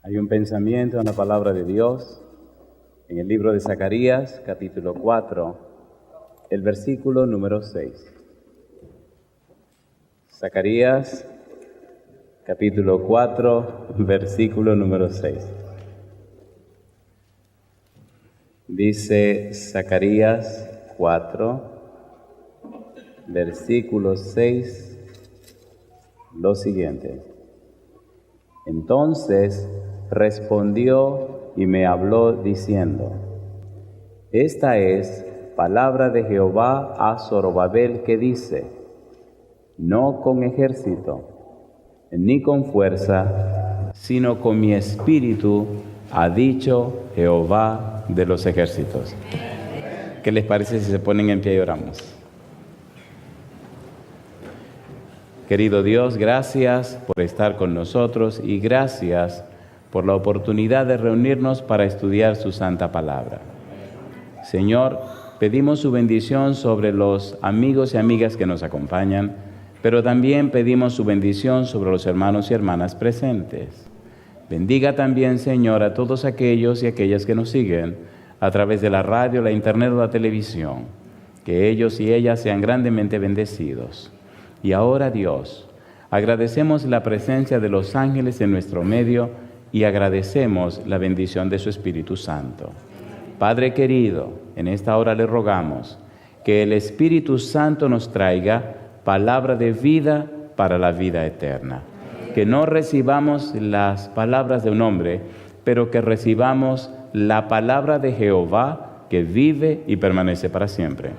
Hay un pensamiento en la palabra de Dios en el libro de Zacarías, capítulo 4, el versículo número 6. Zacarías, capítulo 4, versículo número 6. Dice Zacarías 4, versículo 6, lo siguiente. Entonces respondió y me habló diciendo: Esta es palabra de Jehová a Zorobabel, que dice: No con ejército, ni con fuerza, sino con mi espíritu, ha dicho Jehová de los ejércitos. ¿Qué les parece si se ponen en pie y oramos? Querido Dios, gracias por estar con nosotros y gracias por la oportunidad de reunirnos para estudiar su santa palabra. Señor, pedimos su bendición sobre los amigos y amigas que nos acompañan, pero también pedimos su bendición sobre los hermanos y hermanas presentes. Bendiga también, Señor, a todos aquellos y aquellas que nos siguen a través de la radio, la internet o la televisión. Que ellos y ellas sean grandemente bendecidos. Y ahora, Dios, agradecemos la presencia de los ángeles en nuestro medio y agradecemos la bendición de su Espíritu Santo. Padre querido, en esta hora le rogamos que el Espíritu Santo nos traiga palabra de vida para la vida eterna. Que no recibamos las palabras de un hombre, pero que recibamos la palabra de Jehová que vive y permanece para siempre.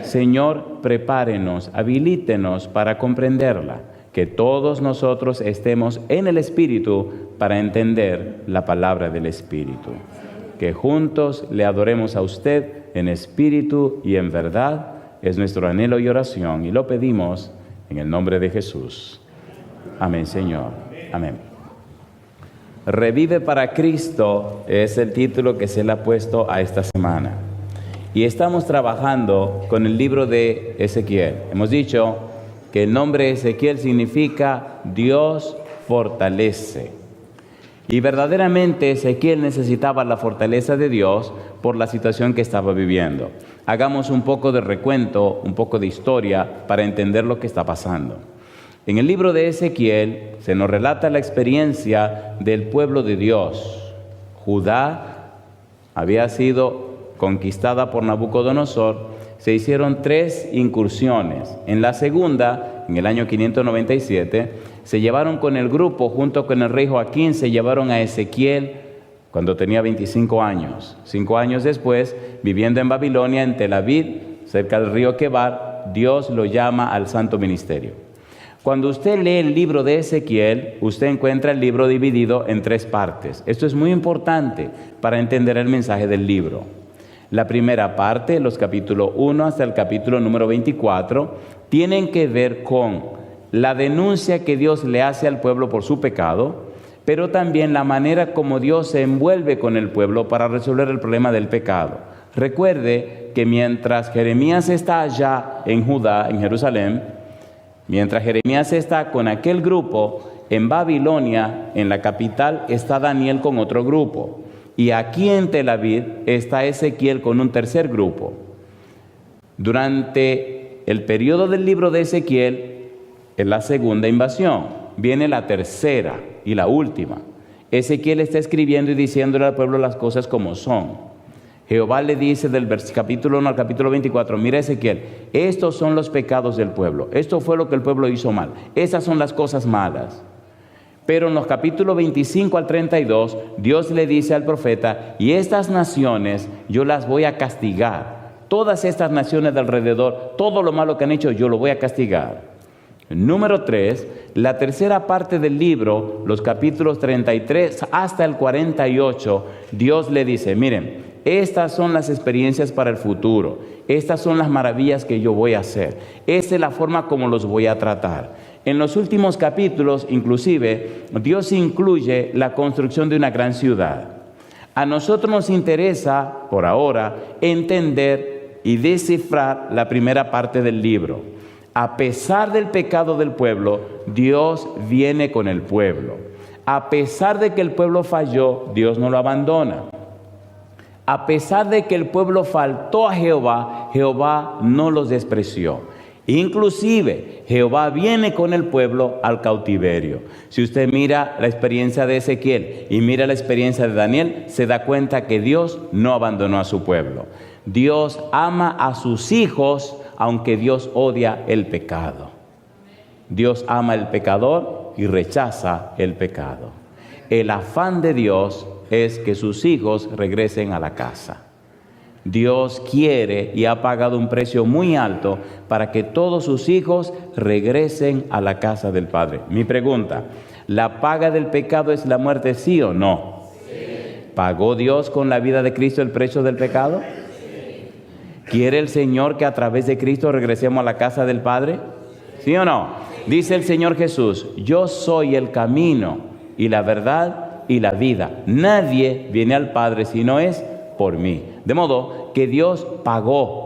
Señor, prepárenos, habilítenos para comprenderla, que todos nosotros estemos en el Espíritu para entender la palabra del Espíritu. Que juntos le adoremos a usted en espíritu y en verdad, es nuestro anhelo y oración, y lo pedimos en el nombre de Jesús. Amén, Señor. Amén. Revive para Cristo es el título que se le ha puesto a esta semana. Y estamos trabajando con el libro de Ezequiel. Hemos dicho que el nombre Ezequiel significa Dios fortalece. Y verdaderamente Ezequiel necesitaba la fortaleza de Dios por la situación que estaba viviendo. Hagamos un poco de recuento, un poco de historia para entender lo que está pasando. En el libro de Ezequiel se nos relata la experiencia del pueblo de Dios. Judá había sido conquistada por Nabucodonosor. Se hicieron 3 incursiones. En la segunda, en el año 597, se llevaron con el grupo, junto con el rey Joaquín, se llevaron a Ezequiel cuando tenía 25 años. 5 años después, viviendo en Babilonia, en Tel Aviv, cerca del río Quebar, Dios lo llama al santo ministerio. Cuando usted lee el libro de Ezequiel, usted encuentra el libro dividido en 3 partes. Esto es muy importante para entender el mensaje del libro. La primera parte, los capítulos 1 hasta el capítulo número 24, tienen que ver con la denuncia que Dios le hace al pueblo por su pecado, pero también la manera como Dios se envuelve con el pueblo para resolver el problema del pecado. Recuerde que mientras Jeremías está allá en Judá, en Jerusalén, mientras Jeremías está con aquel grupo, en Babilonia, en la capital, está Daniel con otro grupo. Y aquí en Tel Aviv está Ezequiel con un tercer grupo. Durante el periodo del libro de Ezequiel, es la segunda invasión. Viene la tercera y la última. Ezequiel está escribiendo y diciéndole al pueblo las cosas como son. Jehová le dice del capítulo 1 al capítulo 24, mira Ezequiel, estos son los pecados del pueblo. Esto fue lo que el pueblo hizo mal. Esas son las cosas malas. Pero en los capítulos 25 al 32, Dios le dice al profeta, y estas naciones yo las voy a castigar. Todas estas naciones de alrededor, todo lo malo que han hecho, yo lo voy a castigar. Número 3, la tercera parte del libro, los capítulos 33 hasta el 48, Dios le dice, miren, estas son las experiencias para el futuro. Estas son las maravillas que yo voy a hacer. Esta es la forma como los voy a tratar. En los últimos capítulos, inclusive, Dios incluye la construcción de una gran ciudad. A nosotros nos interesa, por ahora, entender y descifrar la primera parte del libro. A pesar del pecado del pueblo, Dios viene con el pueblo. A pesar de que el pueblo falló, Dios no lo abandona. A pesar de que el pueblo faltó a Jehová, Jehová no los despreció. Inclusive, Jehová viene con el pueblo al cautiverio. Si usted mira la experiencia de Ezequiel y mira la experiencia de Daniel, se da cuenta que Dios no abandonó a su pueblo. Dios ama a sus hijos, aunque Dios odia el pecado. Dios ama al pecador y rechaza el pecado. El afán de Dios es que sus hijos regresen a la casa. Dios quiere y ha pagado un precio muy alto para que todos sus hijos regresen a la casa del Padre. Mi pregunta, ¿la paga del pecado es la muerte, sí o no? Sí. ¿Pagó Dios con la vida de Cristo el precio del pecado? Sí. ¿Quiere el Señor que a través de Cristo regresemos a la casa del Padre? ¿Sí o no? Dice el Señor Jesús, yo soy el camino y la verdad y la vida. Nadie viene al Padre si no es por mí. De modo que Dios pagó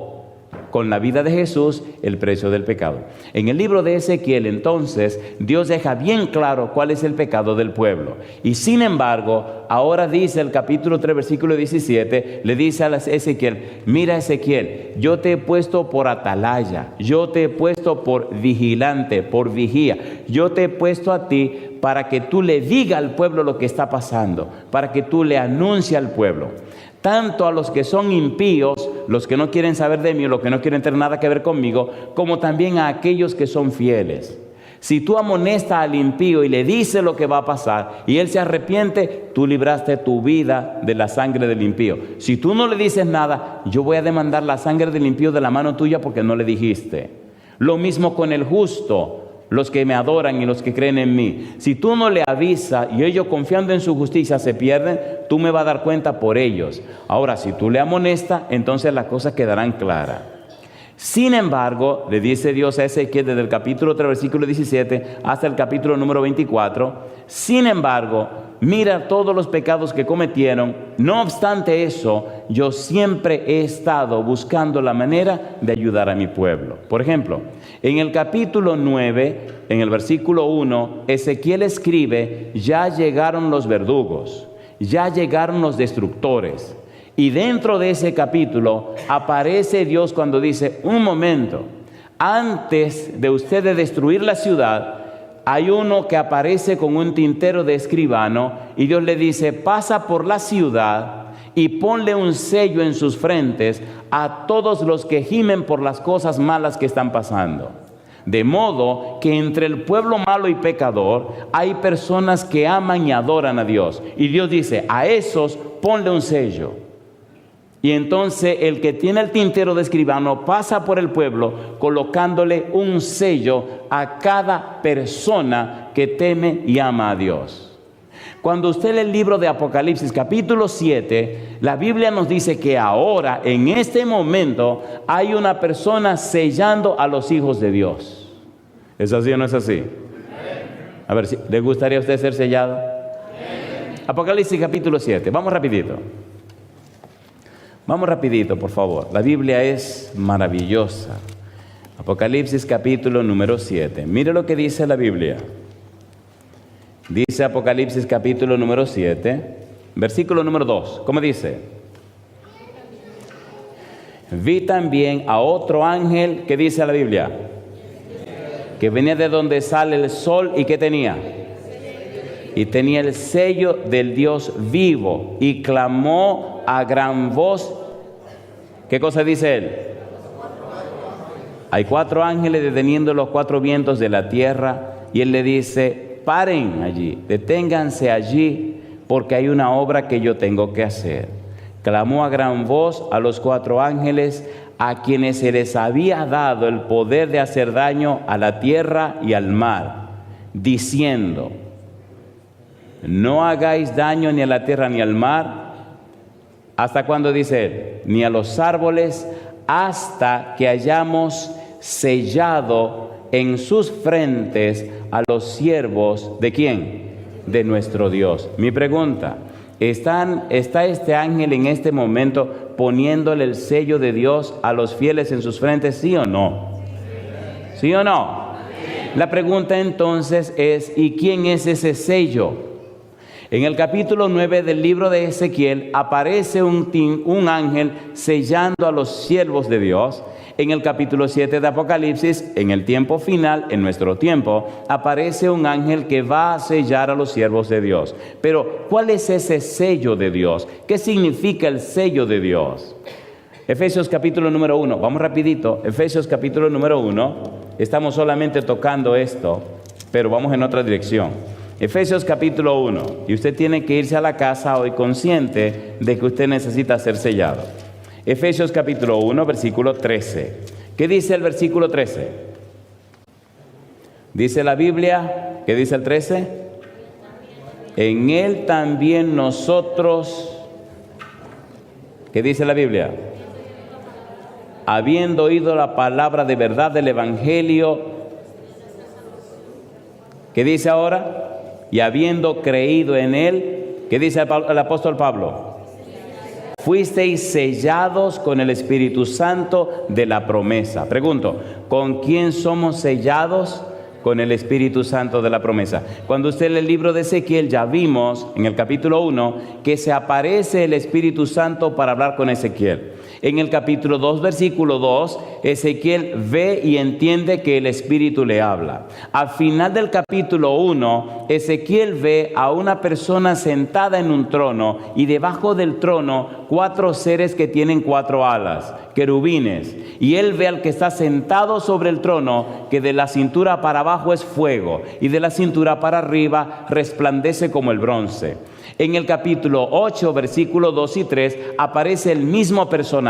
con la vida de Jesús el precio del pecado. En el libro de Ezequiel, entonces, Dios deja bien claro cuál es el pecado del pueblo. Y sin embargo, ahora dice el capítulo 3, versículo 17, le dice a Ezequiel, mira Ezequiel, yo te he puesto por atalaya, yo te he puesto por vigilante, por vigía, yo te he puesto a ti para que tú le digas al pueblo lo que está pasando, para que tú le anuncies al pueblo. Tanto a los que son impíos, los que no quieren saber de mí, los que no quieren tener nada que ver conmigo, como también a aquellos que son fieles. Si tú amonestas al impío y le dices lo que va a pasar y él se arrepiente, tú libraste tu vida de la sangre del impío. Si tú no le dices nada, yo voy a demandar la sangre del impío de la mano tuya porque no le dijiste. Lo mismo con el justo. Los que me adoran y los que creen en mí. Si tú no le avisas y ellos confiando en su justicia se pierden, tú me vas a dar cuenta por ellos. Ahora, si tú le amonestas, entonces las cosas quedarán claras. Sin embargo, le dice Dios a Ezequiel desde el capítulo 3, versículo 17 hasta el capítulo número 24, sin embargo, mira todos los pecados que cometieron. No obstante eso, yo siempre he estado buscando la manera de ayudar a mi pueblo. Por ejemplo, en el capítulo 9, en el versículo 1, Ezequiel escribe, ya llegaron los verdugos, ya llegaron los destructores. Y dentro de ese capítulo aparece Dios cuando dice, un momento, antes de ustedes destruir la ciudad, hay uno que aparece con un tintero de escribano y Dios le dice, pasa por la ciudad y ponle un sello en sus frentes a todos los que gimen por las cosas malas que están pasando. De modo que entre el pueblo malo y pecador hay personas que aman y adoran a Dios. Y Dios dice, a esos ponle un sello. Y entonces el que tiene el tintero de escribano pasa por el pueblo colocándole un sello a cada persona que teme y ama a Dios. Cuando usted lee el libro de Apocalipsis capítulo 7, la Biblia nos dice que ahora, en este momento, hay una persona sellando a los hijos de Dios. ¿Es así o no es así? A ver, ¿le gustaría a usted ser sellado? Apocalipsis capítulo 7, vamos rapidito. Vamos rapidito, por favor. La Biblia es maravillosa. Apocalipsis capítulo número 7. Mire lo que dice la Biblia. Dice Apocalipsis capítulo número 7, versículo número 2. ¿Cómo dice? Vi también a otro ángel, ¿qué dice la Biblia? Que venía de donde sale el sol y ¿qué tenía? Y tenía el sello del Dios vivo y clamó a gran voz. ¿Qué cosa dice él? Hay 4 ángeles deteniendo los 4 vientos de la tierra y él le dice, paren allí, deténganse allí porque hay una obra que yo tengo que hacer. Clamó a gran voz a los 4 ángeles a quienes se les había dado el poder de hacer daño a la tierra y al mar, diciendo, no hagáis daño ni a la tierra ni al mar. ¿Hasta cuándo dice él? Ni a los árboles, hasta que hayamos sellado en sus frentes a los siervos, ¿de quién? De nuestro Dios. Mi pregunta, ¿está este ángel en este momento poniéndole el sello de Dios a los fieles en sus frentes, sí o no? ¿Sí o no? La pregunta entonces es, ¿y quién es ese sello? En el capítulo 9 del libro de Ezequiel aparece un ángel sellando a los siervos de Dios. En el capítulo 7 de Apocalipsis, en el tiempo final, en nuestro tiempo, aparece un ángel que va a sellar a los siervos de Dios. Pero, ¿cuál es ese sello de Dios? ¿Qué significa el sello de Dios? Efesios capítulo número 1, vamos rapidito. Efesios capítulo número 1, estamos solamente tocando esto, pero vamos en otra dirección. Efesios capítulo 1, y usted tiene que irse a la casa hoy consciente de que usted necesita ser sellado. Efesios capítulo 1, versículo 13. ¿Qué dice el versículo 13? Dice la Biblia, ¿qué dice el 13? En él también nosotros, ¿qué dice la Biblia? Habiendo oído la palabra de verdad del Evangelio, ¿qué dice ahora? Y habiendo creído en él, ¿qué dice el apóstol Pablo? Fuisteis sellados con el Espíritu Santo de la promesa. Pregunto, ¿con quién somos sellados? Con el Espíritu Santo de la promesa. Cuando usted lee el libro de Ezequiel, ya vimos en el capítulo 1 que se aparece el Espíritu Santo para hablar con Ezequiel. En el capítulo 2, versículo 2, Ezequiel ve y entiende que el Espíritu le habla. Al final del capítulo 1, Ezequiel ve a una persona sentada en un trono y debajo del trono 4 seres que tienen 4 alas, querubines. Y él ve al que está sentado sobre el trono, que de la cintura para abajo es fuego y de la cintura para arriba resplandece como el bronce. En el capítulo 8, versículos 2 y 3, aparece el mismo personaje,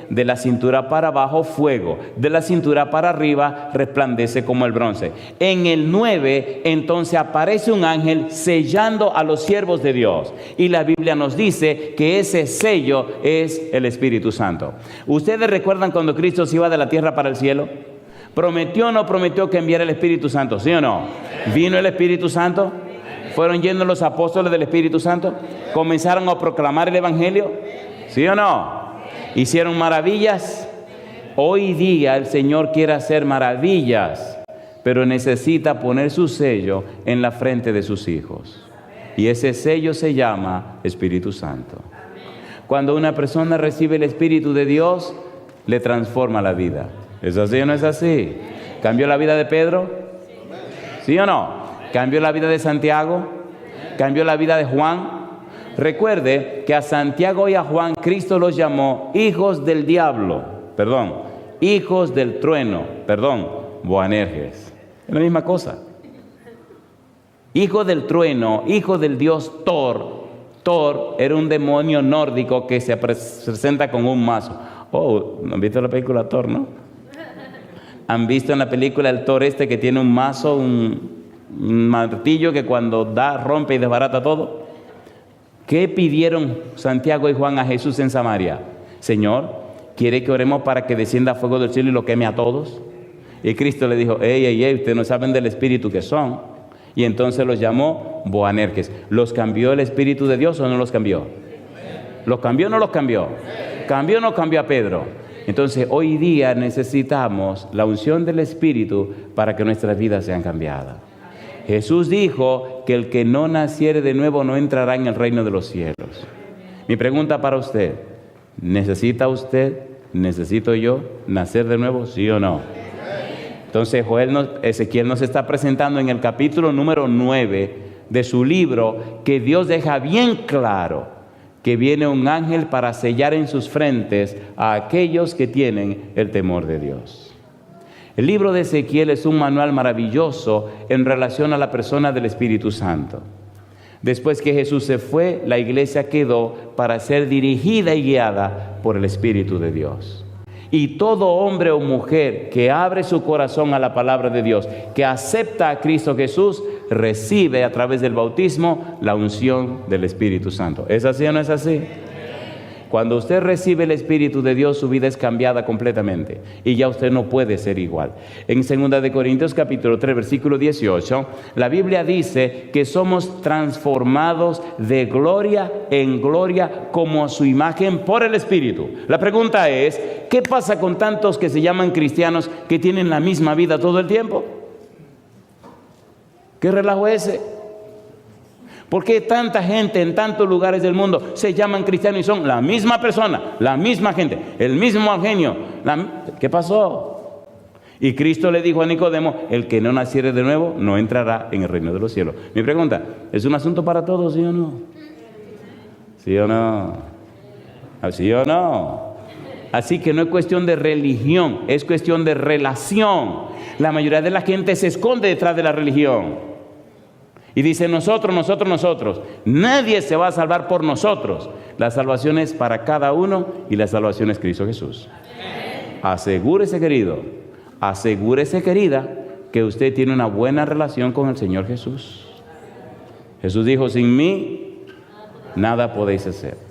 de la cintura para abajo fuego, de la cintura para arriba resplandece como el bronce. En el 9, entonces aparece un ángel sellando a los siervos de Dios. Y la Biblia nos dice que ese sello es el Espíritu Santo. ¿Ustedes recuerdan cuando Cristo se iba de la tierra para el cielo? ¿Prometió o no prometió que enviara el Espíritu Santo? ¿Sí o no? ¿Vino el Espíritu Santo? ¿Fueron yendo los apóstoles del Espíritu Santo? ¿Comenzaron a proclamar el Evangelio? ¿Sí o no? ¿Hicieron maravillas? Hoy día el Señor quiere hacer maravillas, pero necesita poner su sello en la frente de sus hijos. Y ese sello se llama Espíritu Santo. Cuando una persona recibe el Espíritu de Dios, le transforma la vida. ¿Es así o no es así? ¿Cambió la vida de Pedro? ¿Sí o no? ¿Cambió la vida de Santiago? ¿Cambió la vida de Juan? Recuerde que a Santiago y a Juan Cristo los llamó hijos del diablo, hijos del trueno, Boanerges. Es la misma cosa. Hijo del trueno, hijo del dios Thor. Thor era un demonio nórdico que se presenta con un mazo. Oh, ¿han visto la película Thor, no? ¿Han visto en la película el Thor que tiene un mazo, un martillo que cuando da rompe y desbarata todo? ¿Qué pidieron Santiago y Juan a Jesús en Samaria? Señor, ¿quiere que oremos para que descienda fuego del cielo y lo queme a todos? Y Cristo le dijo, ey, ustedes no saben del espíritu que son. Y entonces los llamó Boanerges. ¿Los cambió el Espíritu de Dios o no los cambió? ¿Los cambió o no los cambió? ¿Cambió o no cambió a Pedro? Entonces hoy día necesitamos la unción del Espíritu para que nuestras vidas sean cambiadas. Jesús dijo que el que no naciere de nuevo no entrará en el reino de los cielos. Mi pregunta para usted, ¿necesita usted, necesito yo, nacer de nuevo? ¿Sí o no? Entonces Ezequiel nos está presentando en el capítulo número 9 de su libro que Dios deja bien claro que viene un ángel para sellar en sus frentes a aquellos que tienen el temor de Dios. El libro de Ezequiel es un manual maravilloso en relación a la persona del Espíritu Santo. Después que Jesús se fue, la iglesia quedó para ser dirigida y guiada por el Espíritu de Dios. Y todo hombre o mujer que abre su corazón a la palabra de Dios, que acepta a Cristo Jesús, recibe a través del bautismo la unción del Espíritu Santo. ¿Es así o no es así? Cuando usted recibe el Espíritu de Dios, su vida es cambiada completamente y ya usted no puede ser igual. En 2 de Corintios capítulo 3, versículo 18, la Biblia dice que somos transformados de gloria en gloria como a su imagen por el Espíritu. La pregunta es, ¿qué pasa con tantos que se llaman cristianos que tienen la misma vida todo el tiempo? ¿Qué relajo es ese? ¿Por qué tanta gente en tantos lugares del mundo se llaman cristianos y son la misma persona, la misma gente, el mismo genio? ¿Qué pasó? Y Cristo le dijo a Nicodemo, el que no naciere de nuevo no entrará en el reino de los cielos. Mi pregunta, ¿es un asunto para todos, sí o no? ¿Sí o no? ¿Sí o no? Así que no es cuestión de religión, es cuestión de relación. La mayoría de la gente se esconde detrás de la religión y dice nosotros. Nadie se va a salvar por nosotros. La salvación es para cada uno y la salvación es Cristo Jesús. Asegúrese, querido, asegúrese, querida, que usted tiene una buena relación con el Señor Jesús. Jesús dijo, sin mí nada podéis hacer.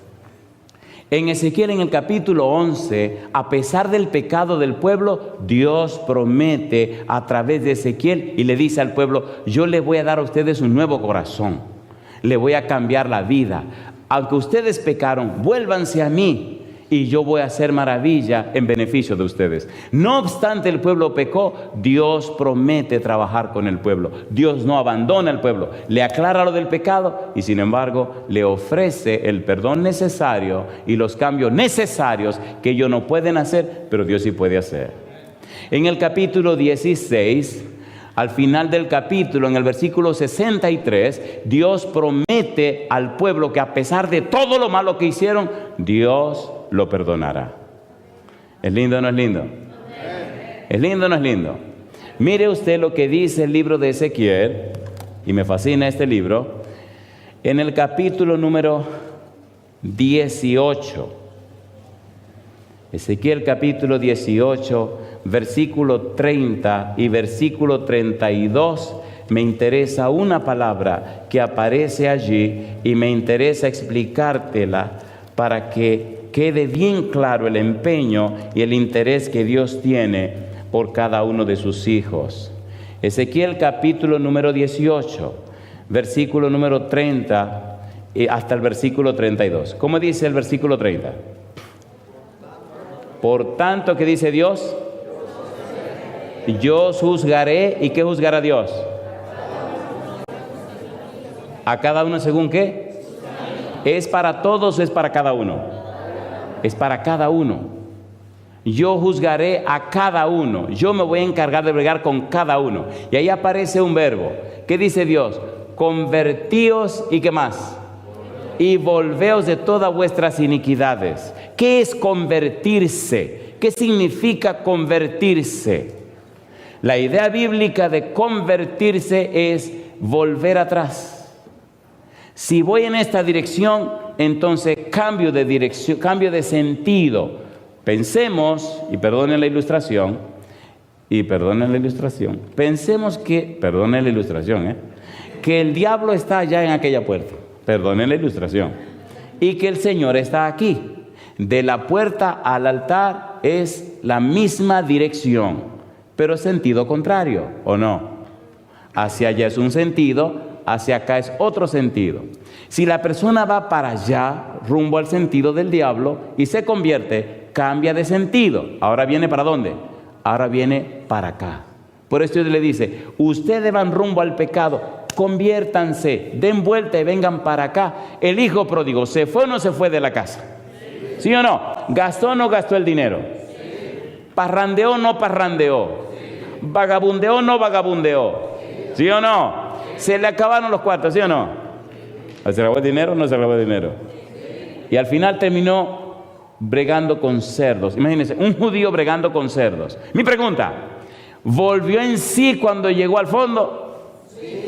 En Ezequiel, en el capítulo 11, a pesar del pecado del pueblo, Dios promete a través de Ezequiel y le dice al pueblo, yo le voy a dar a ustedes un nuevo corazón, le voy a cambiar la vida. Aunque ustedes pecaron, vuélvanse a mí y yo voy a hacer maravilla en beneficio de ustedes. No obstante el pueblo pecó, Dios promete trabajar con el pueblo. Dios no abandona al pueblo, le aclara lo del pecado y sin embargo le ofrece el perdón necesario y los cambios necesarios que ellos no pueden hacer, pero Dios sí puede hacer. En el capítulo 16, al final del capítulo, en el versículo 63, Dios promete al pueblo que a pesar de todo lo malo que hicieron, Dios lo perdonará. ¿Es lindo o no es lindo? ¿Es lindo o no es lindo? Mire usted lo que dice el libro de Ezequiel, y me fascina este libro, en el capítulo número 18. Ezequiel capítulo 18, versículo 30 y versículo 32, me interesa una palabra que aparece allí y me interesa explicártela para que quede bien claro el empeño y el interés que Dios tiene por cada uno de sus hijos. Ezequiel capítulo número 18, versículo número 30 hasta el versículo 32. ¿Cómo dice el versículo 30? Por tanto, ¿qué dice Dios? Yo juzgaré. ¿Y qué juzgará Dios? ¿A cada uno según qué? ¿Es para todos o es para cada uno? Es para cada uno. Yo juzgaré a cada uno. Yo me voy a encargar de bregar con cada uno. Y ahí aparece un verbo. ¿Qué dice Dios? Convertíos y ¿qué más? Y volveos de todas vuestras iniquidades. ¿Qué es convertirse? ¿Qué significa convertirse? La idea bíblica de convertirse es volver atrás. Si voy en esta dirección, entonces cambio de dirección, cambio de sentido. Pensemos, y perdonen la ilustración, pensemos que, perdonen la ilustración, que el diablo está allá en aquella puerta, perdonen la ilustración, y que el Señor está aquí. De la puerta al altar es la misma dirección, pero sentido contrario, ¿o no? Hacia allá es un sentido, hacia acá es otro sentido. Si la persona va para allá, rumbo al sentido del diablo, y se convierte, cambia de sentido. Ahora viene ¿para dónde? Ahora viene para acá. Por eso Dios le dice, ustedes van rumbo al pecado, conviértanse, den vuelta y vengan para acá. El hijo pródigo, ¿se fue o no se fue de la casa? ¿Sí o no? ¿Gastó o no gastó el dinero? ¿Parrandeó o no parrandeó? ¿Vagabundeó o no vagabundeó? ¿Sí o no? ¿Se le acabaron los cuartos, sí o no? ¿Se acabó el dinero o no se acabó el dinero? Y al final terminó bregando con cerdos. Imagínense, un judío bregando con cerdos. Mi pregunta, ¿volvió en sí cuando llegó al fondo?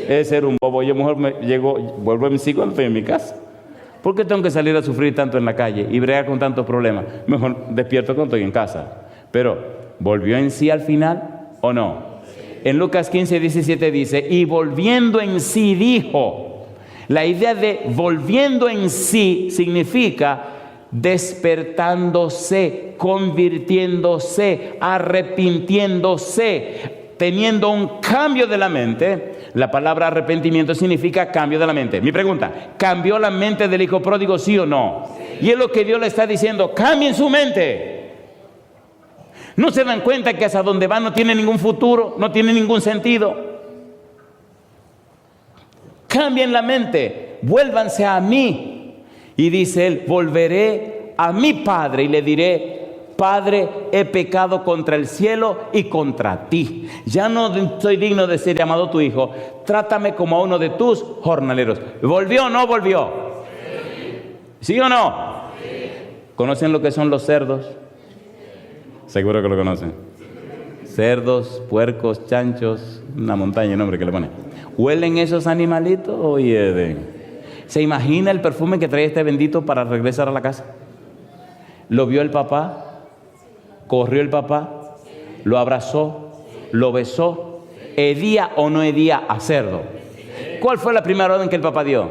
Ese era un bobo. Yo mejor vuelvo en sí cuando estoy en mi casa. ¿Por qué tengo que salir a sufrir tanto en la calle y bregar con tantos problemas? Mejor despierto cuando estoy en casa. Pero, ¿volvió en sí al final o no? En Lucas 15, 17 dice, y volviendo en sí dijo. La idea de volviendo en sí significa despertándose, convirtiéndose, arrepintiéndose, teniendo un cambio de la mente. La palabra arrepentimiento significa cambio de la mente. Mi pregunta, ¿cambió la mente del hijo pródigo, sí o no? Sí. Y es lo que Dios le está diciendo, cambien su mente. ¿No se dan cuenta que hacia donde van no tiene ningún futuro, no tiene ningún sentido? Cambien la mente. vuélvanse a mí. Y dice él, volveré a mi padre y le diré, Padre, he pecado contra el cielo y contra ti. Ya no soy digno de ser llamado tu hijo. Trátame como a uno de tus jornaleros. ¿Volvió o no volvió? ¿Sí o no? ¿Conocen lo que son los cerdos? Seguro que lo conocen. Cerdos, puercos, chanchos, una montaña de nombre que le ponen. ¿Huelen esos animalitos? Oye, ¿se imagina el perfume que trae este bendito para regresar a la casa? ¿Lo vio el papá? ¿Corrió el papá? ¿Lo abrazó? ¿Lo besó? ¿Hedía o no hedía a cerdo? ¿Cuál fue la primera orden que el papá dio?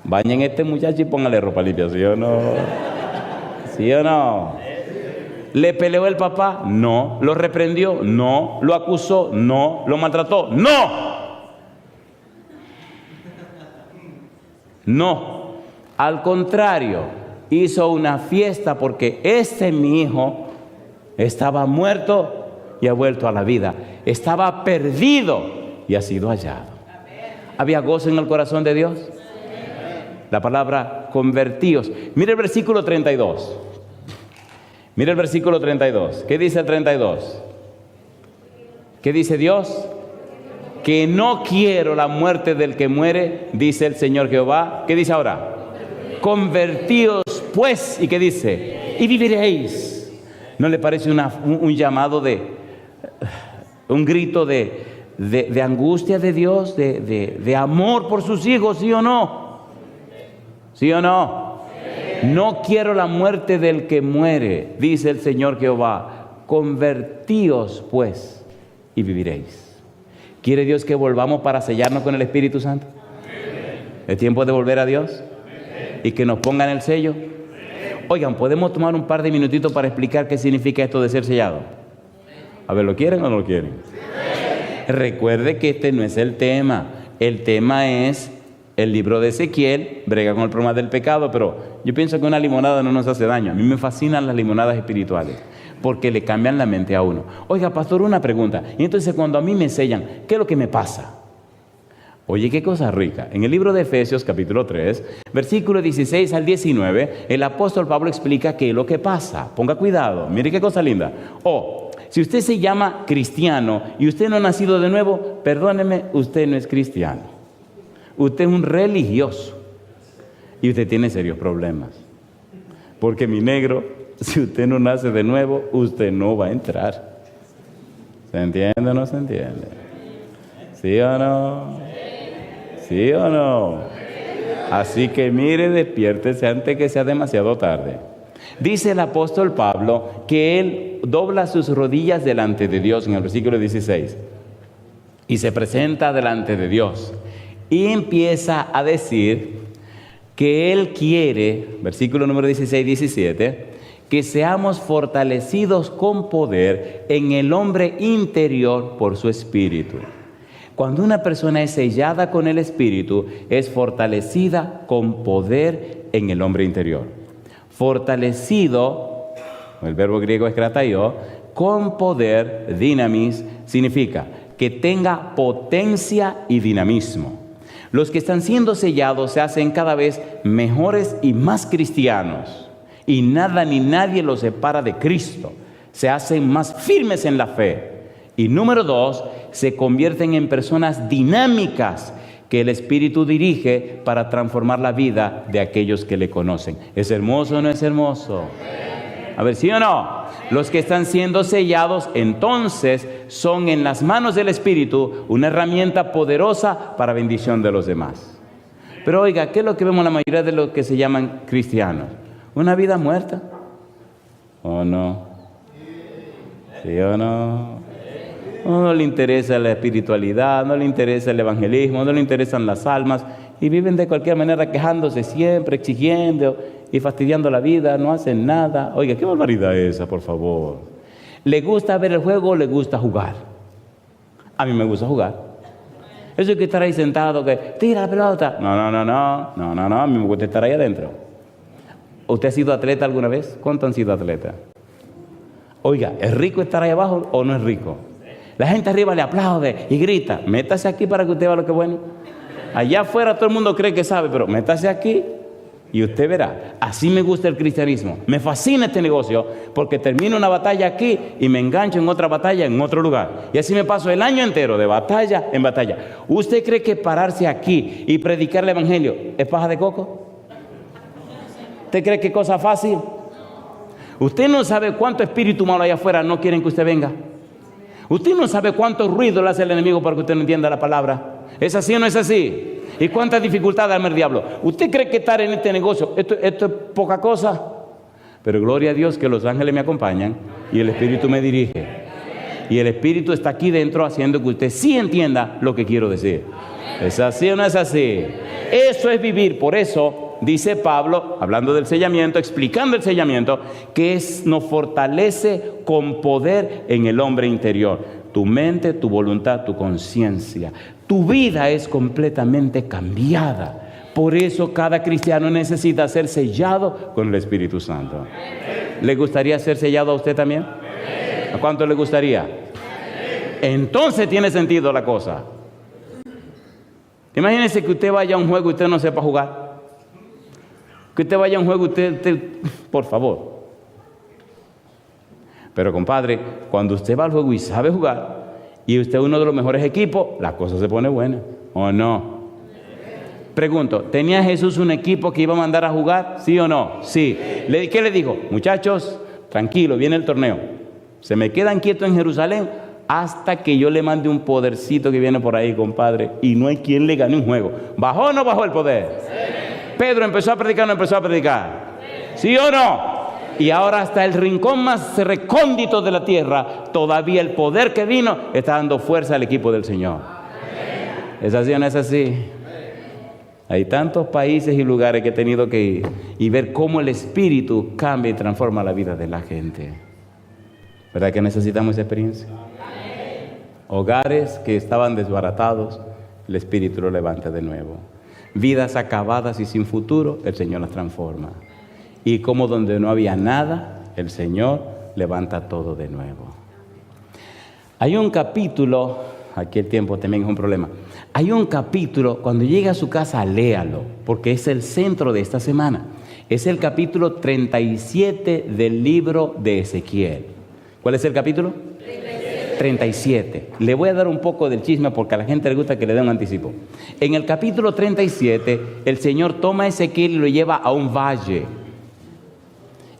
Bañen a este muchacho y póngale ropa limpia, ¿sí o no? ¿Sí o no? ¿Le peleó el papá? No. ¿Lo reprendió? No. ¿Lo acusó? No. ¿Lo maltrató? No. No. Al contrario, hizo una fiesta porque mi hijo estaba muerto y ha vuelto a la vida. Estaba perdido y ha sido hallado. ¿Había gozo en el corazón de Dios? La palabra convertíos. Mire el versículo 32. Mire el versículo 32. ¿Qué dice el 32? ¿Qué dice Dios? Que no quiero la muerte del que muere, dice el Señor Jehová. ¿Qué dice ahora? Convertíos pues. ¿Y qué dice? Y viviréis. ¿No le parece un llamado un grito de angustia de Dios, de amor por sus hijos, sí o no? ¿Sí o no? No quiero la muerte del que muere, dice el Señor Jehová. Convertíos pues y viviréis. ¿Quiere Dios que volvamos para sellarnos con el Espíritu Santo? ¿Es tiempo de volver a Dios? ¿Y que nos pongan el sello? Oigan, ¿podemos tomar un par de minutitos para explicar qué significa esto de ser sellado? A ver, ¿lo quieren o no lo quieren? Recuerde que este no es el tema. El tema es el libro de Ezequiel, brega con el problema del pecado, pero yo pienso que una limonada no nos hace daño. A mí me fascinan las limonadas espirituales, porque le cambian la mente a uno. Oiga, pastor, una pregunta. Y entonces cuando a mí me sellan, ¿qué es lo que me pasa? Oye, qué cosa rica. En el libro de Efesios, capítulo 3, versículo 16 al 19, el apóstol Pablo explica qué es lo que pasa. Ponga cuidado, mire qué cosa linda. Si usted se llama cristiano y usted no ha nacido de nuevo, perdóneme, usted no es cristiano. Usted es un religioso y usted tiene serios problemas. Porque mi negro, si usted no nace de nuevo, usted no va a entrar. ¿Se entiende o no se entiende? ¿Sí o no? ¿Sí o no? Así que mire, despiértese antes que sea demasiado tarde. Dice el apóstol Pablo que él dobla sus rodillas delante de Dios en el versículo 16 y se presenta delante de Dios y empieza a decir que él quiere, versículo número 16 y 17, que seamos fortalecidos con poder en el hombre interior por su espíritu. Cuando una persona es sellada con el Espíritu, es fortalecida con poder en el hombre interior. Fortalecido, el verbo griego es krataio, con poder, dinamis, significa que tenga potencia y dinamismo. Los que están siendo sellados se hacen cada vez mejores y más cristianos. Y nada ni nadie los separa de Cristo. Se hacen más firmes en la fe. Y número 2, se convierten en personas dinámicas que el Espíritu dirige para transformar la vida de aquellos que le conocen. ¿Es hermoso o no es hermoso? A ver, ¿sí o no? Los que están siendo sellados, entonces, son en las manos del Espíritu una herramienta poderosa para bendición de los demás. Pero oiga, ¿qué es lo que vemos la mayoría de los que se llaman cristianos? ¿Una vida muerta? ¿O no? ¿Sí o no? No le interesa la espiritualidad, no le interesa el evangelismo, no le interesan las almas y viven de cualquier manera quejándose siempre, exigiendo y fastidiando la vida, no hacen nada. Oiga, qué barbaridad esa, por favor. ¿Le gusta ver el juego o le gusta jugar? A mí me gusta jugar. Eso es que estar ahí sentado, que tira la pelota. No, a mí me gusta estar ahí adentro. ¿Usted ha sido atleta alguna vez? ¿Cuántos han sido atletas? Oiga, ¿es rico estar ahí abajo o no es rico? La gente arriba le aplaude y grita. Métase aquí para que usted vea lo que es bueno. Allá afuera todo el mundo cree que sabe, pero métase aquí y usted verá. Así me gusta el cristianismo. Me fascina este negocio porque termino una batalla aquí y me engancho en otra batalla en otro lugar. Y así me paso el año entero de batalla en batalla. ¿Usted cree que pararse aquí y predicar el evangelio es paja de coco? ¿Usted cree que es cosa fácil? Usted no sabe cuánto espíritu malo allá afuera no quieren que usted venga. Usted no sabe cuánto ruido le hace el enemigo para que usted no entienda la palabra. ¿Es así o no es así? ¿Y cuántas dificultades arma el diablo? ¿Usted cree que estar en este negocio, esto es poca cosa? Pero gloria a Dios que los ángeles me acompañan y el Espíritu me dirige. Y el Espíritu está aquí dentro haciendo que usted sí entienda lo que quiero decir. ¿Es así o no es así? Eso es vivir. Por eso dice Pablo, hablando del sellamiento, explicando el sellamiento, que nos fortalece con poder en el hombre interior. Tu mente, tu voluntad, tu conciencia. Tu vida es completamente cambiada. Por eso cada cristiano necesita ser sellado con el Espíritu Santo. ¿Le gustaría ser sellado a usted también? ¿A cuánto le gustaría? Entonces tiene sentido la cosa. Imagínese que usted vaya a un juego y usted no sepa jugar. Que usted vaya a un juego y usted, por favor. Pero compadre, cuando usted va al juego y sabe jugar, y usted es uno de los mejores equipos, la cosa se pone buena, ¿o no? Pregunto, ¿tenía Jesús un equipo que iba a mandar a jugar? ¿Sí o no? Sí. ¿Qué le dijo? Muchachos, tranquilo, viene el torneo. Se me quedan quietos en Jerusalén hasta que yo le mande un podercito que viene por ahí, compadre. Y no hay quien le gane un juego. ¿Bajó o no bajó el poder? Sí. ¿Pedro empezó a predicar o no empezó a predicar? Sí. ¿Sí o no? Y ahora hasta el rincón más recóndito de la tierra, todavía el poder que vino está dando fuerza al equipo del Señor. ¿Es así o no es así? Hay tantos países y lugares que he tenido que ir y ver cómo el Espíritu cambia y transforma la vida de la gente. ¿Verdad que necesitamos esa experiencia? Hogares que estaban desbaratados, el Espíritu los levanta de nuevo. Vidas acabadas y sin futuro, el Señor las transforma. Y como donde no había nada, el Señor levanta todo de nuevo. Hay un capítulo, aquí el tiempo también es un problema. Hay un capítulo, cuando llegue a su casa, léalo, porque es el centro de esta semana. Es el capítulo 37 del libro de Ezequiel. ¿Cuál es el capítulo? 37. Le voy a dar un poco del chisme porque a la gente le gusta que le dé un anticipo. En el capítulo 37, el Señor toma a Ezequiel y lo lleva a un valle.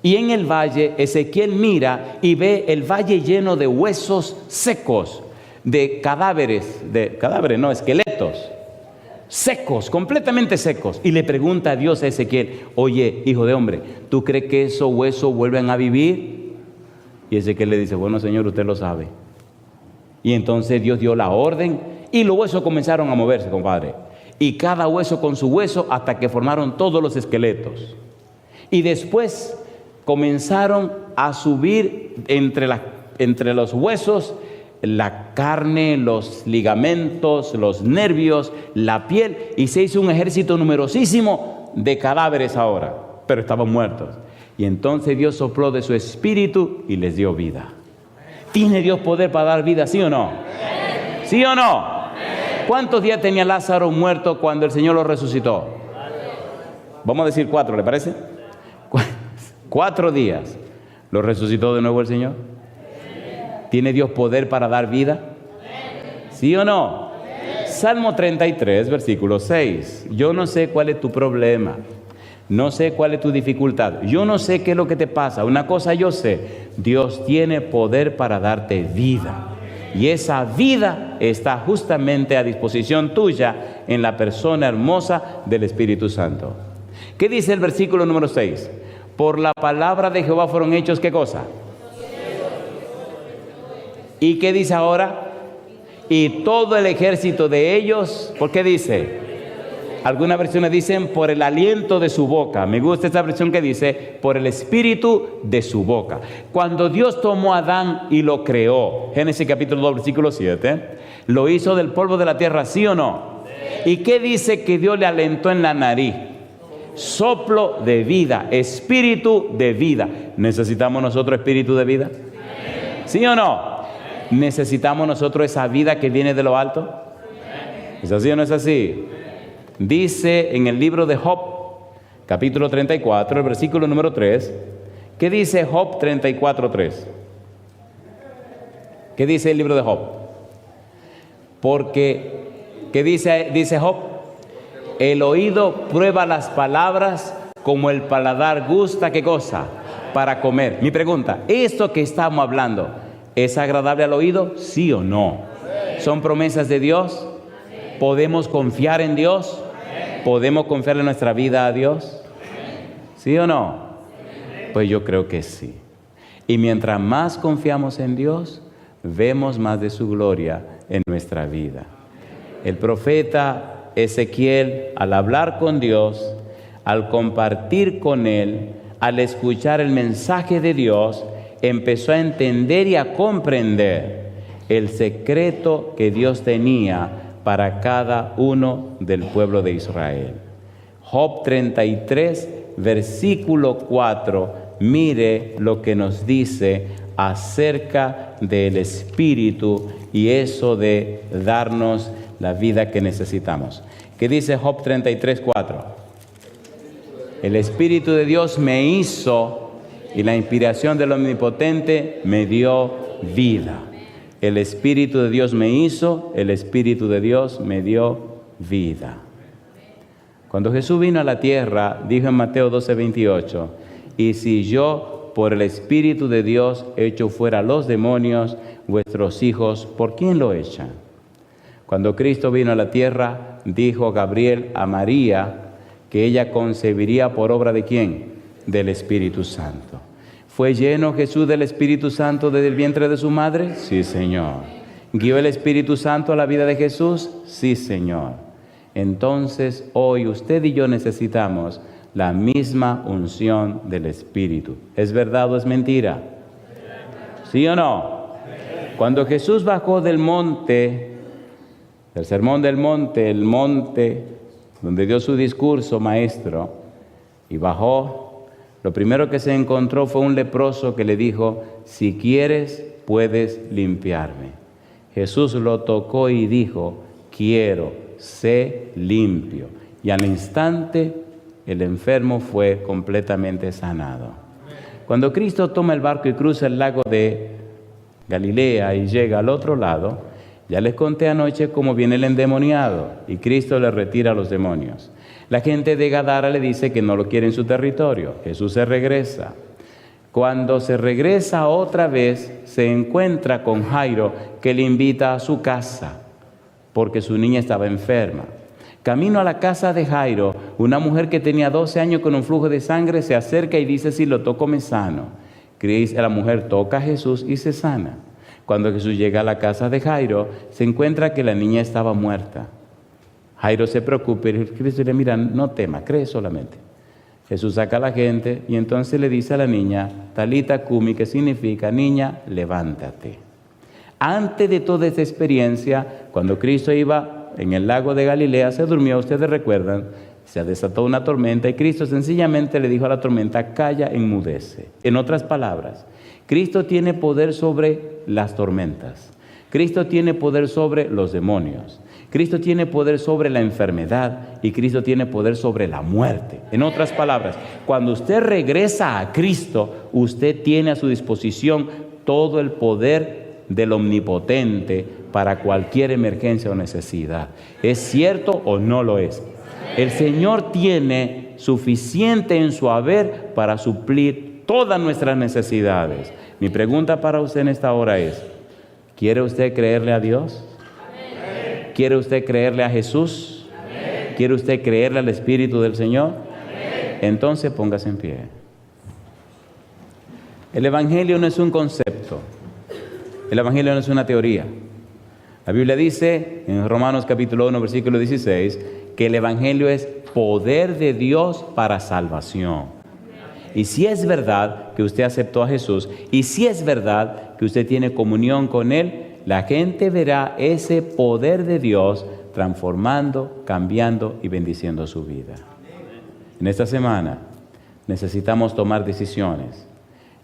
Y en el valle, Ezequiel mira y ve el valle lleno de huesos secos, de esqueletos, secos, completamente secos. Y le pregunta a Dios a Ezequiel, oye, hijo de hombre, ¿tú crees que esos huesos vuelven a vivir? Y Ezequiel le dice, bueno, Señor, usted lo sabe. Y entonces Dios dio la orden y los huesos comenzaron a moverse, compadre. Y cada hueso con su hueso hasta que formaron todos los esqueletos. Y después comenzaron a subir entre los huesos la carne, los ligamentos, los nervios, la piel, y se hizo un ejército numerosísimo de cadáveres ahora, pero estaban muertos. Y entonces Dios sopló de su espíritu y les dio vida. ¿Tiene Dios poder para dar vida, sí o no? ¿Sí o no? ¿Cuántos días tenía Lázaro muerto cuando el Señor lo resucitó? Vamos a decir 4, ¿le parece? 4 días. ¿Lo resucitó de nuevo el Señor? ¿Tiene Dios poder para dar vida? ¿Sí o no? Salmo 33, versículo 6. Yo no sé cuál es tu problema. No sé cuál es tu dificultad. Yo no sé qué es lo que te pasa. Una cosa yo sé. Dios tiene poder para darte vida. Y esa vida está justamente a disposición tuya en la persona hermosa del Espíritu Santo. ¿Qué dice el versículo número 6? Por la palabra de Jehová fueron hechos, ¿qué cosa? ¿Y qué dice ahora? Y todo el ejército de ellos, ¿por qué dice? Algunas versiones dicen por el aliento de su boca. Me gusta esta versión que dice por el espíritu de su boca. Cuando Dios tomó a Adán y lo creó, Génesis capítulo 2, versículo 7, lo hizo del polvo de la tierra, ¿sí o no? ¿Y qué dice que Dios le alentó en la nariz? Soplo de vida, espíritu de vida. ¿Necesitamos nosotros espíritu de vida? ¿Sí o no? ¿Necesitamos nosotros esa vida que viene de lo alto? ¿Es así o no es así? dice en el libro de Job, capítulo 34, el versículo número 3. ¿Qué dice Job 34:3? ¿Qué dice el libro de Job? Porque, ¿qué dice Job? El oído prueba las palabras como el paladar gusta, ¿qué cosa? Para comer. Mi pregunta, ¿esto que estamos hablando es agradable al oído? ¿Sí o no? ¿Son promesas de Dios? ¿Podemos confiar en Dios? ¿Podemos confiarle nuestra vida a Dios? ¿Sí o no? Pues yo creo que sí. Y mientras más confiamos en Dios, vemos más de su gloria en nuestra vida. El profeta Ezequiel, al hablar con Dios, al compartir con Él, al escuchar el mensaje de Dios, empezó a entender y a comprender el secreto que Dios tenía para cada uno del pueblo de Israel. Job 33, versículo 4, mire lo que nos dice acerca del Espíritu y eso de darnos la vida que necesitamos. ¿Qué dice Job 33, 4? El Espíritu de Dios me hizo y la inspiración del Omnipotente me dio vida. El Espíritu de Dios me hizo, el Espíritu de Dios me dio vida. Cuando Jesús vino a la tierra, dijo en Mateo 12:28, y si yo por el Espíritu de Dios echo fuera los demonios, vuestros hijos, ¿por quién lo echan? Cuando Cristo vino a la tierra, dijo Gabriel a María que ella concebiría por obra ¿de quién? Del Espíritu Santo. ¿Fue lleno Jesús del Espíritu Santo desde el vientre de su madre? Sí, Señor. ¿Guió el Espíritu Santo a la vida de Jesús? Sí, Señor. Entonces, hoy usted y yo necesitamos la misma unción del Espíritu. ¿Es verdad o es mentira? ¿Sí o no? Cuando Jesús bajó del monte, del sermón del monte, el monte donde dio su discurso maestro, y bajó, lo primero que se encontró fue un leproso que le dijo, si quieres, puedes limpiarme. Jesús lo tocó y dijo, quiero, sé limpio. Y al instante, el enfermo fue completamente sanado. Cuando Cristo toma el barco y cruza el lago de Galilea y llega al otro lado, ya les conté anoche cómo viene el endemoniado y Cristo le retira a los demonios. La gente de Gadara le dice que no lo quiere en su territorio. Jesús se regresa. Cuando se regresa otra vez, se encuentra con Jairo, que le invita a su casa porque su niña estaba enferma. Camino a la casa de Jairo, una mujer que tenía 12 años con un flujo de sangre se acerca y dice, si lo toco me sano. La mujer toca a Jesús y se sana. Cuando Jesús llega a la casa de Jairo, se encuentra que la niña estaba muerta. Jairo se preocupa y Cristo le mira, no tema, cree solamente. Jesús saca a la gente y entonces le dice a la niña, Talita Kumi, que significa, niña, levántate. Antes de toda esta experiencia, cuando Cristo iba en el lago de Galilea, se durmió, ustedes recuerdan, se desató una tormenta y Cristo sencillamente le dijo a la tormenta, calla, enmudece. En otras palabras, Cristo tiene poder sobre las tormentas. Cristo tiene poder sobre los demonios. Cristo tiene poder sobre la enfermedad y Cristo tiene poder sobre la muerte. En otras palabras, cuando usted regresa a Cristo, usted tiene a su disposición todo el poder del Omnipotente para cualquier emergencia o necesidad. ¿Es cierto o no lo es? El Señor tiene suficiente en su haber para suplir todas nuestras necesidades. Mi pregunta para usted en esta hora es, ¿quiere usted creerle a Dios? Amén. ¿Quiere usted creerle a Jesús? Amén. ¿Quiere usted creerle al Espíritu del Señor? Amén. Entonces póngase en pie. El Evangelio no es un concepto. El Evangelio no es una teoría. La Biblia dice en Romanos capítulo 1, versículo 16, que el Evangelio es poder de Dios para salvación. Y si es verdad que usted aceptó a Jesús, y si es verdad que usted tiene comunión con Él, la gente verá ese poder de Dios transformando, cambiando y bendiciendo su vida. En esta semana necesitamos tomar decisiones.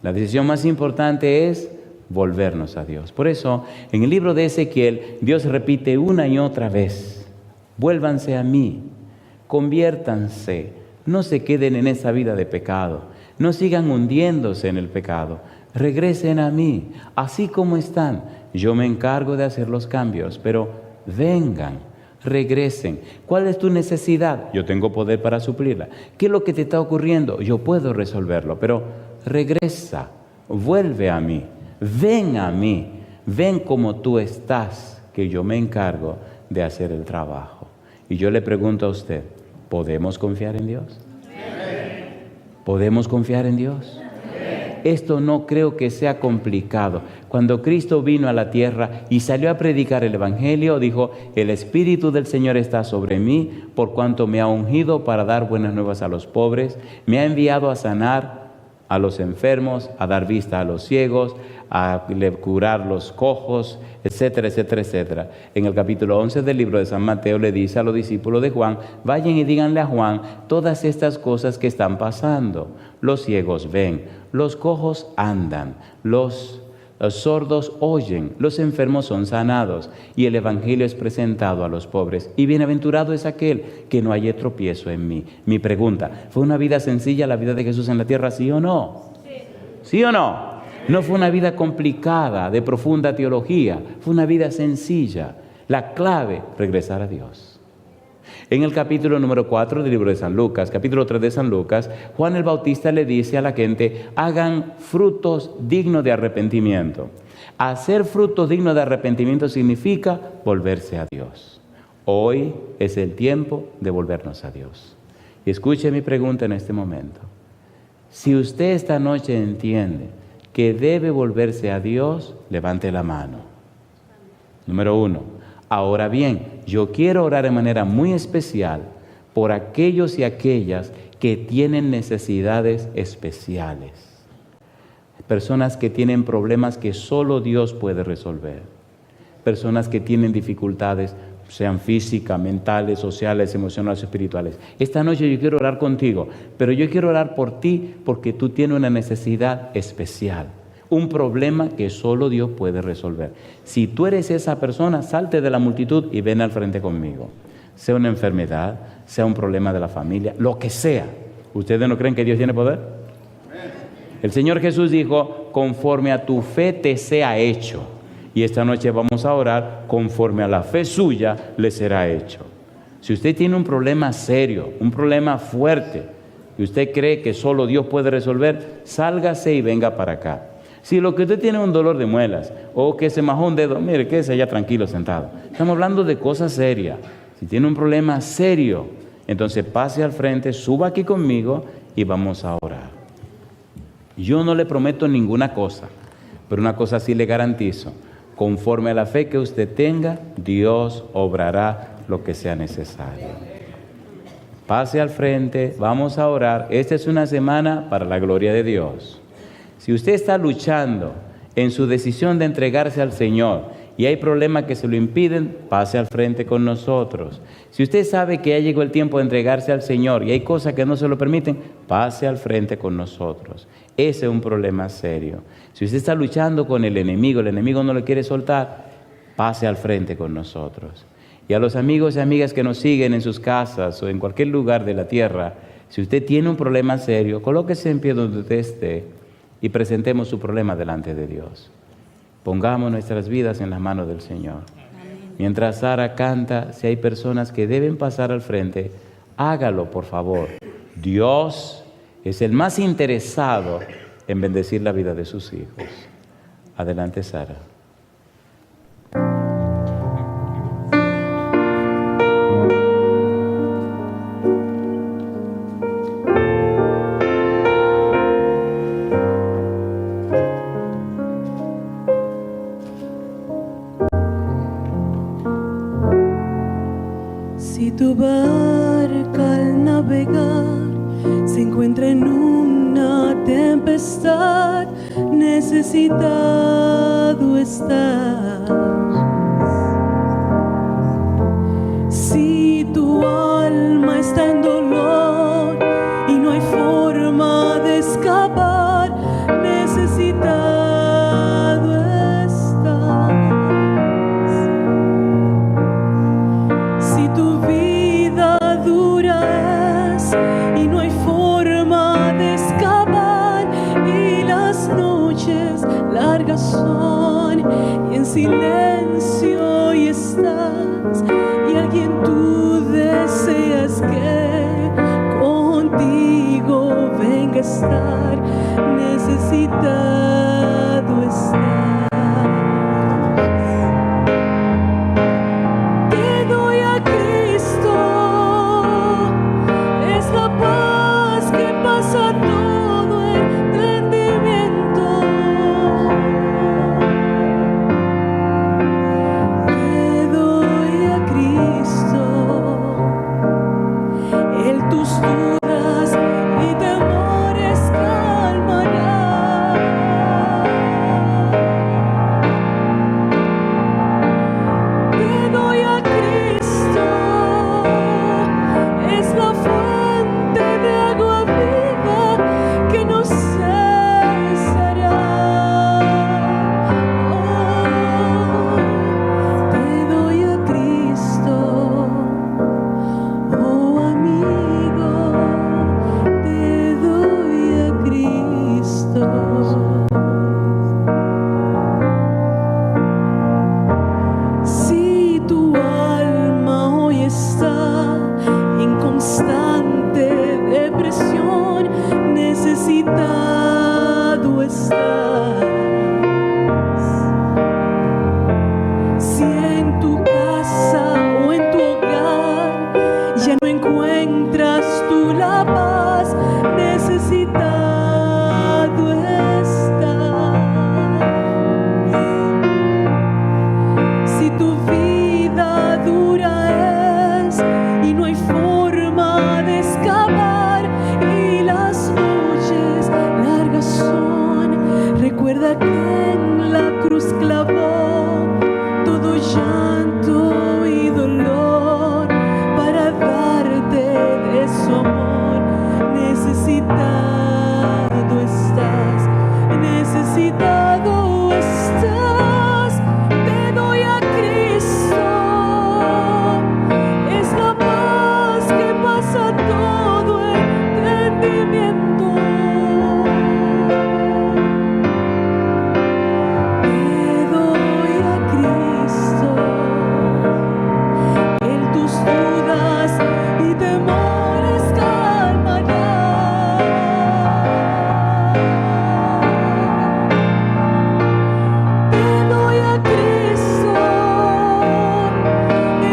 La decisión más importante es volvernos a Dios. Por eso, en el libro de Ezequiel, Dios repite una y otra vez, vuélvanse a mí, Conviértanse, no se queden en esa vida de pecado, no sigan hundiéndose en el pecado. Regresen a mí, así como están. Yo me encargo de hacer los cambios, pero vengan, regresen. ¿Cuál es tu necesidad? Yo tengo poder para suplirla. ¿Qué es lo que te está ocurriendo? Yo puedo resolverlo, pero regresa, vuelve a mí, ven como tú estás, que yo me encargo de hacer el trabajo. Y yo le pregunto a usted, ¿podemos confiar en Dios? ¿Podemos confiar en Dios? Esto no creo que sea complicado. Cuando Cristo vino a la tierra y salió a predicar el Evangelio, dijo: el Espíritu del Señor está sobre mí, por cuanto me ha ungido para dar buenas nuevas a los pobres, me ha enviado a sanar a los enfermos, a dar vista a los ciegos, a curar los cojos, etcétera, etcétera, etcétera. En el capítulo 11 del libro de San Mateo le dice a los discípulos de Juan: vayan y díganle a Juan todas estas cosas que están pasando. Los ciegos ven, los cojos andan, los sordos oyen, los enfermos son sanados y el Evangelio es presentado a los pobres. Y bienaventurado es aquel que no haya tropiezo en mí. Mi pregunta, ¿fue una vida sencilla la vida de Jesús en la tierra, sí o no? ¿Sí o no? No fue una vida complicada, de profunda teología, fue una vida sencilla. La clave, regresar a Dios. En el capítulo número 4 del libro de San Lucas, capítulo 3 de San Lucas, Juan el Bautista le dice a la gente: hagan frutos dignos de arrepentimiento. Hacer frutos dignos de arrepentimiento significa volverse a Dios. Hoy es el tiempo de volvernos a Dios. Y escuche mi pregunta en este momento. Si usted esta noche entiende que debe volverse a Dios, levante la mano. Número 1. Ahora bien, yo quiero orar de manera muy especial por aquellos y aquellas que tienen necesidades especiales. Personas que tienen problemas que solo Dios puede resolver. Personas que tienen dificultades, sean físicas, mentales, sociales, emocionales, espirituales. Esta noche yo quiero orar contigo, pero yo quiero orar por ti porque tú tienes una necesidad especial. Un problema que solo Dios puede resolver. Si tú eres esa persona, salte de la multitud y ven al frente conmigo. Sea una enfermedad, sea un problema de la familia, lo que sea. ¿Ustedes no creen que Dios tiene poder? El Señor Jesús dijo: conforme a tu fe te sea hecho. Y esta noche vamos a orar: conforme a la fe suya le será hecho. Si usted tiene un problema serio, un problema fuerte, y usted cree que solo Dios puede resolver, sálgase y venga para acá. Si lo que usted tiene es un dolor de muelas o que se majó un dedo, mire, quédese allá tranquilo sentado. Estamos hablando de cosas serias. Si tiene un problema serio, entonces pase al frente, suba aquí conmigo y vamos a orar. Yo no le prometo ninguna cosa, pero una cosa sí le garantizo: conforme a la fe que usted tenga, Dios obrará lo que sea necesario. Pase al frente, vamos a orar. Esta es una semana para la gloria de Dios. Si usted está luchando en su decisión de entregarse al Señor y hay problemas que se lo impiden, pase al frente con nosotros. Si usted sabe que ya llegó el tiempo de entregarse al Señor y hay cosas que no se lo permiten, pase al frente con nosotros. Ese es un problema serio. Si usted está luchando con el enemigo no le quiere soltar, pase al frente con nosotros. Y a los amigos y amigas que nos siguen en sus casas o en cualquier lugar de la tierra, si usted tiene un problema serio, colóquese en pie donde usted esté y presentemos su problema delante de Dios. Pongamos nuestras vidas en las manos del Señor. Mientras Sara canta, si hay personas que deben pasar al frente, hágalo, por favor. Dios es el más interesado en bendecir la vida de sus hijos. Adelante, Sara. Si tu barca al navegar se encuentra en una tempestad, necesitado estás. Si tu alma está en dolor y no hay forma de escapar, necesitado estás. Si tu vida dura silencio hoy estás y a quien tú deseas que contigo venga a estar, necesitado estás. Te doy a Cristo, es la paz que pasa todo entendimiento. Te doy a Cristo, Él tus dudas y temores calmará. Te doy a Cristo, es la fuente de agua viva que no cesará. Oh, te doy a Cristo, oh amigo, te doy a Cristo. Si tu alma hoy está en constante depresión, necesitado estás. Si en tu casa o en tu hogar ya no encuentras tú la paz, necesitado estás. Si tu vida dura es y no hay forma de escapar y las noches largas son, recuerda que en la cruz clavó todo llanto y dolor para darte de su amor. Necesitado estás, necesitado estás. Te doy a Cristo, es la paz que pasa todo entendimiento. Te doy a Cristo, Él tus dudas y temores calmará. Te doy a Cristo,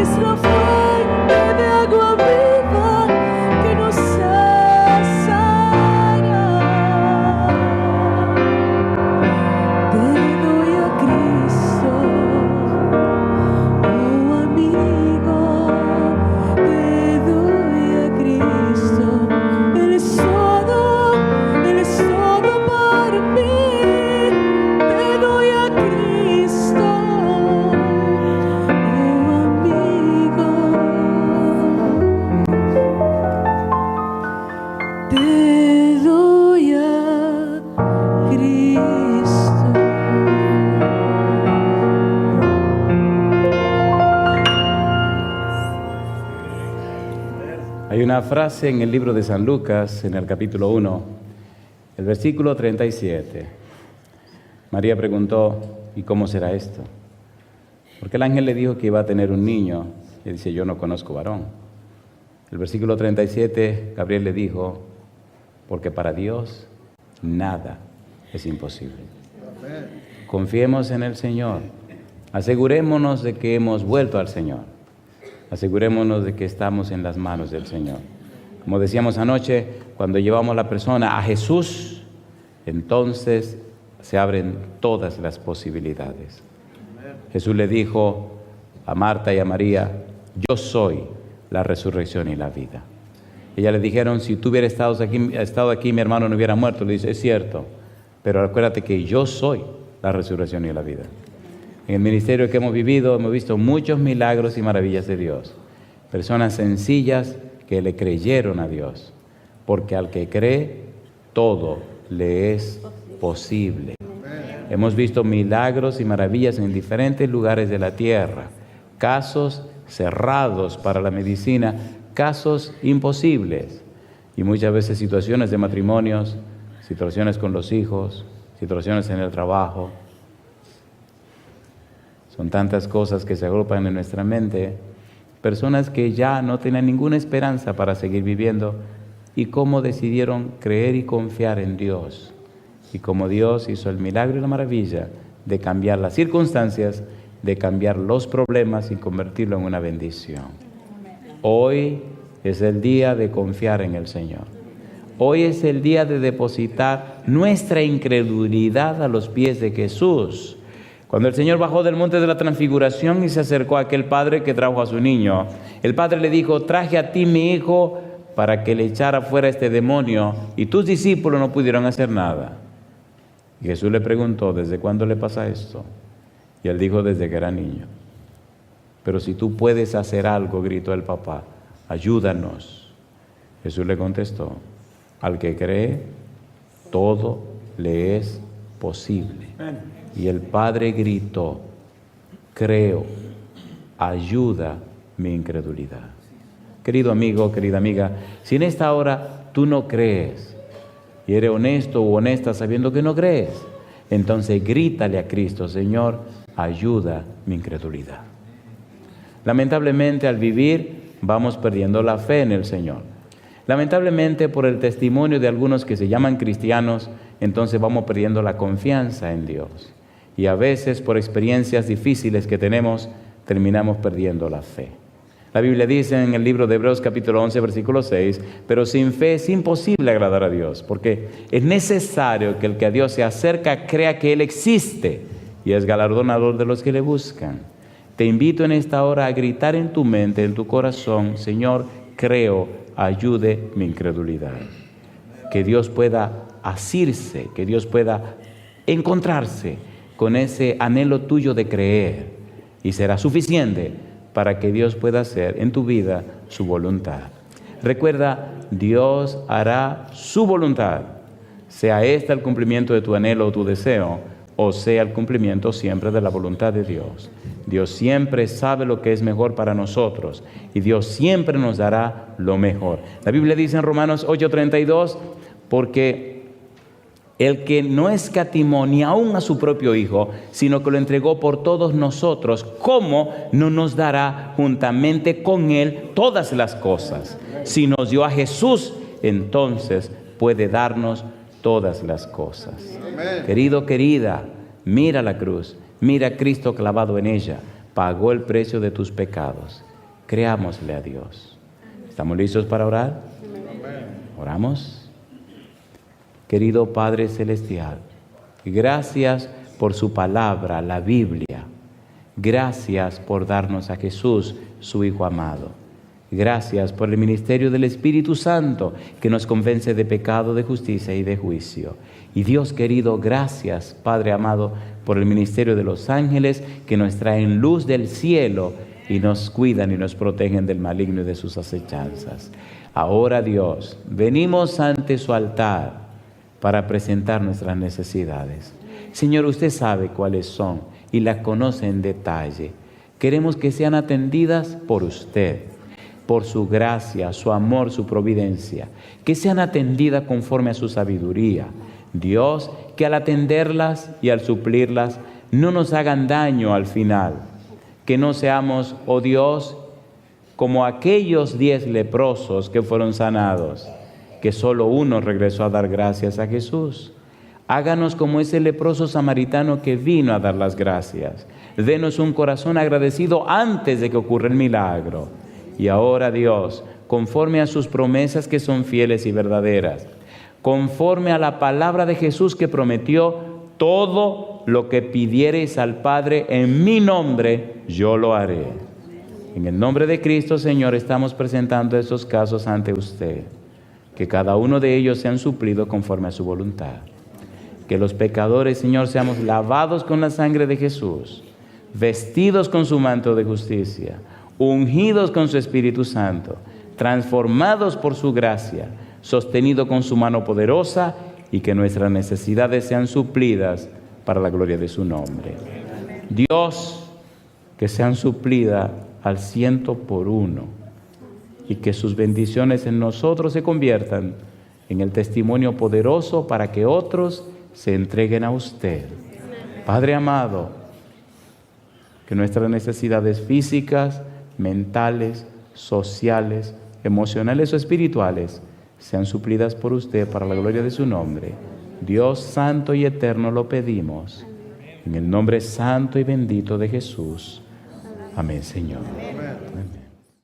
es la fuente de agua viva que no cesará. Te doy a Cristo, oh amigo, te doy a Cristo. Él es todo para mí. Te doy a Cristo, oh amigo, te doy a Cristo. Hay una frase en el libro de San Lucas, en el capítulo 1, el versículo 37. María preguntó, ¿y cómo será esto? Porque el ángel le dijo que iba a tener un niño. Y dice, yo no conozco varón. El versículo 37, Gabriel le dijo, porque para Dios nada es imposible. Confiemos en el Señor. Asegurémonos de que hemos vuelto al Señor. Asegurémonos de que estamos en las manos del Señor. Como decíamos anoche, cuando llevamos a la persona a Jesús, entonces se abren todas las posibilidades. Jesús le dijo a Marta y a María, yo soy la resurrección y la vida. Ellas le dijeron, si tú hubieras estado aquí, mi hermano no hubiera muerto. Le dice, es cierto, pero acuérdate que yo soy la resurrección y la vida. En el ministerio que hemos vivido, hemos visto muchos milagros y maravillas de Dios. Personas sencillas que le creyeron a Dios. Porque al que cree, todo le es posible. Hemos visto milagros y maravillas en diferentes lugares de la tierra. Casos cerrados para la medicina, casos imposibles. Y muchas veces situaciones de matrimonios, situaciones con los hijos, situaciones en el trabajo. Son tantas cosas que se agrupan en nuestra mente, personas que ya no tenían ninguna esperanza para seguir viviendo y cómo decidieron creer y confiar en Dios. Y cómo Dios hizo el milagro y la maravilla de cambiar las circunstancias, de cambiar los problemas y convertirlo en una bendición. Hoy es el día de confiar en el Señor. Hoy es el día de depositar nuestra incredulidad a los pies de Jesús. Cuando el Señor bajó del monte de la transfiguración y se acercó a aquel padre que trajo a su niño, el padre le dijo: traje a ti mi hijo para que le echara fuera este demonio, y tus discípulos no pudieron hacer nada. Y Jesús le preguntó: ¿desde cuándo le pasa esto? Y él dijo: desde que era niño. Pero si tú puedes hacer algo, gritó el papá, ayúdanos. Jesús le contestó: al que cree, todo le es posible. Y el padre gritó: creo, ayuda mi incredulidad. Querido amigo, querida amiga, si en esta hora tú no crees y eres honesto o honesta sabiendo que no crees, entonces grítale a Cristo: Señor, ayuda mi incredulidad. Lamentablemente, al vivir vamos perdiendo la fe en el Señor. Lamentablemente, por el testimonio de algunos que se llaman cristianos, entonces vamos perdiendo la confianza en Dios. Y a veces, por experiencias difíciles que tenemos, terminamos perdiendo la fe. La Biblia dice en el libro de Hebreos capítulo 11, versículo 6, pero sin fe es imposible agradar a Dios, porque es necesario que el que a Dios se acerca crea que Él existe y es galardonador de los que le buscan. Te invito en esta hora a gritar en tu mente, en tu corazón: Señor, creo, ayude mi incredulidad. Que Dios pueda asirse, que Dios pueda encontrarse con ese anhelo tuyo de creer, y será suficiente para que Dios pueda hacer en tu vida su voluntad. Recuerda, Dios hará su voluntad, sea esta el cumplimiento de tu anhelo o tu deseo, o sea el cumplimiento siempre de la voluntad de Dios. Dios siempre sabe lo que es mejor para nosotros y Dios siempre nos dará lo mejor. La Biblia dice en Romanos 8:32, porque el que no escatimó ni aún a su propio Hijo, sino que lo entregó por todos nosotros, ¿cómo no nos dará juntamente con Él todas las cosas? Si nos dio a Jesús, entonces puede darnos todas las cosas. Amén. Querido, querida, mira la cruz, mira a Cristo clavado en ella, pagó el precio de tus pecados. Creámosle a Dios. ¿Estamos listos para orar? Amén. Oramos. Querido Padre Celestial, gracias por su palabra, la Biblia. Gracias por darnos a Jesús, su Hijo amado. Gracias por el ministerio del Espíritu Santo que nos convence de pecado, de justicia y de juicio. Y Dios querido, gracias, Padre amado, por el ministerio de los ángeles que nos traen luz del cielo y nos cuidan y nos protegen del maligno y de sus acechanzas. Ahora, Dios, venimos ante su altar para presentar nuestras necesidades. Señor, usted sabe cuáles son y las conoce en detalle. Queremos que sean atendidas por usted, por su gracia, su amor, su providencia, que sean atendidas conforme a su sabiduría. Dios, que al atenderlas y al suplirlas no nos hagan daño al final, que no seamos, oh Dios, como aquellos 10 leprosos que fueron sanados, que solo uno regresó a dar gracias a Jesús. Háganos como ese leproso samaritano que vino a dar las gracias. Denos un corazón agradecido antes de que ocurra el milagro. Y ahora, Dios, conforme a sus promesas que son fieles y verdaderas, conforme a la palabra de Jesús que prometió: todo lo que pidiereis al Padre en mi nombre, yo lo haré. En el nombre de Cristo, Señor, estamos presentando estos casos ante usted. Que cada uno de ellos sean suplidos conforme a su voluntad. Que los pecadores, Señor, seamos lavados con la sangre de Jesús, vestidos con su manto de justicia, ungidos con su Espíritu Santo, transformados por su gracia, sostenidos con su mano poderosa, y que nuestras necesidades sean suplidas para la gloria de su nombre. Dios, que sean suplidas al 100%. Y que sus bendiciones en nosotros se conviertan en el testimonio poderoso para que otros se entreguen a usted. Padre amado, que nuestras necesidades físicas, mentales, sociales, emocionales o espirituales sean suplidas por usted para la gloria de su nombre. Dios santo y eterno, lo pedimos. En el nombre santo y bendito de Jesús. Amén, Señor. Amén.